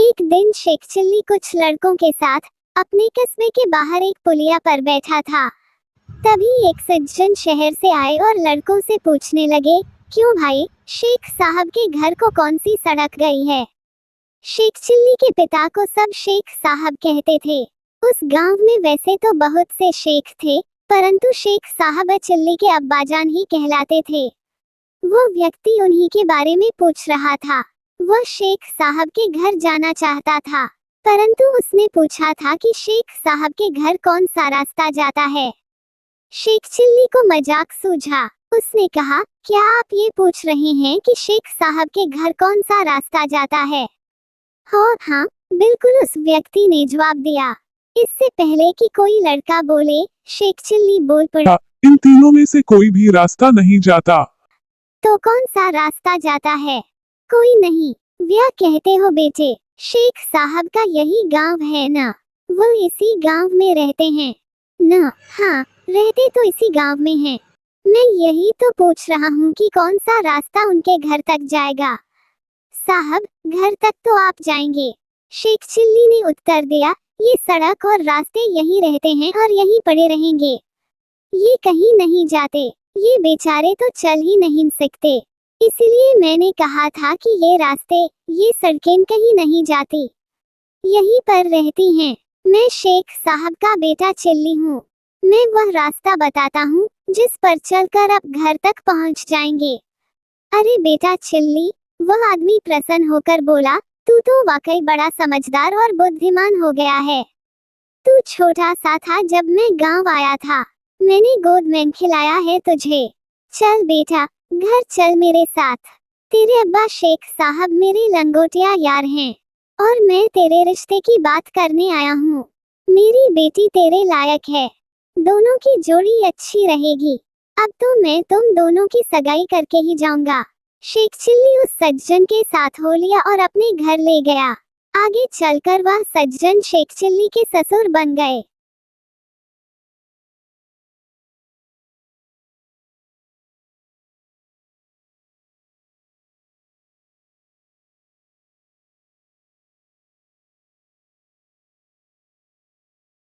एक दिन शेख चिल्ली कुछ लड़कों के साथ अपने कस्बे के बाहर एक पुलिया पर बैठा था। तभी एक सज्जन शहर से आए और लड़कों से पूछने लगे, क्यों भाई, शेख साहब के घर को कौन सी सड़क गई है? शेख चिल्ली के पिता को सब शेख साहब कहते थे। उस गांव में वैसे तो बहुत से शेख थे, परंतु शेख साहब चिल्ली के अब्बाजान ही कहलाते थे। वो व्यक्ति उन्हीं के बारे में पूछ रहा था। वह शेख साहब के घर जाना चाहता था, परंतु उसने पूछा था कि शेख साहब के घर कौन सा रास्ता जाता है। शेख चिल्ली को मजाक सूझा। उसने कहा, क्या आप ये पूछ रहे हैं कि शेख साहब के घर कौन सा रास्ता जाता है? हाँ, बिल्कुल, उस व्यक्ति ने जवाब दिया। इससे पहले कि कोई लड़का बोले, शेख चिल्ली बोल पड़ा, इन तीनों में से कोई भी रास्ता नहीं जाता। तो कौन सा रास्ता जाता है? कोई नहीं। क्या कहते हो बेटे, शेख साहब का यही गांव है ना? वो इसी गांव में रहते हैं ना? हाँ, रहते तो इसी गांव में हैं। मैं यही तो पूछ रहा हूँ कि कौन सा रास्ता उनके घर तक जाएगा। साहब, घर तक तो आप जाएंगे। शेख चिल्ली ने उत्तर दिया, ये सड़क और रास्ते यहीं रहते हैं और यहीं पड़े रहेंगे। ये कहीं नहीं जाते। ये बेचारे तो चल ही नहीं सकते। इसलिए मैंने कहा था कि ये रास्ते, ये सड़कें कहीं नहीं जाती, यहीं पर रहती हैं। मैं शेख साहब का बेटा चिल्ली हूँ। मैं वह रास्ता बताता हूँ जिस पर चलकर आप घर तक पहुँच जाएंगे। अरे बेटा चिल्ली, वह आदमी प्रसन्न होकर बोला, तू तो वाकई बड़ा समझदार और बुद्धिमान हो गया है। तू छोटा सा था जब मैं गांव आया था। मैंने गोद में खिलाया है तुझे। चल बेटा, घर चल मेरे साथ। तेरे अब्बा शेख साहब मेरे लंगोटिया यार हैं और मैं तेरे रिश्ते की बात करने आया हूँ। मेरी बेटी तेरे लायक है। दोनों की जोड़ी अच्छी रहेगी। अब तो मैं तुम दोनों की सगाई करके ही जाऊंगा। शेख चिल्ली उस सज्जन के साथ हो लिया और अपने घर ले गया। आगे चलकर वह सज्जन शेख चिल्ली के ससुर बन गए।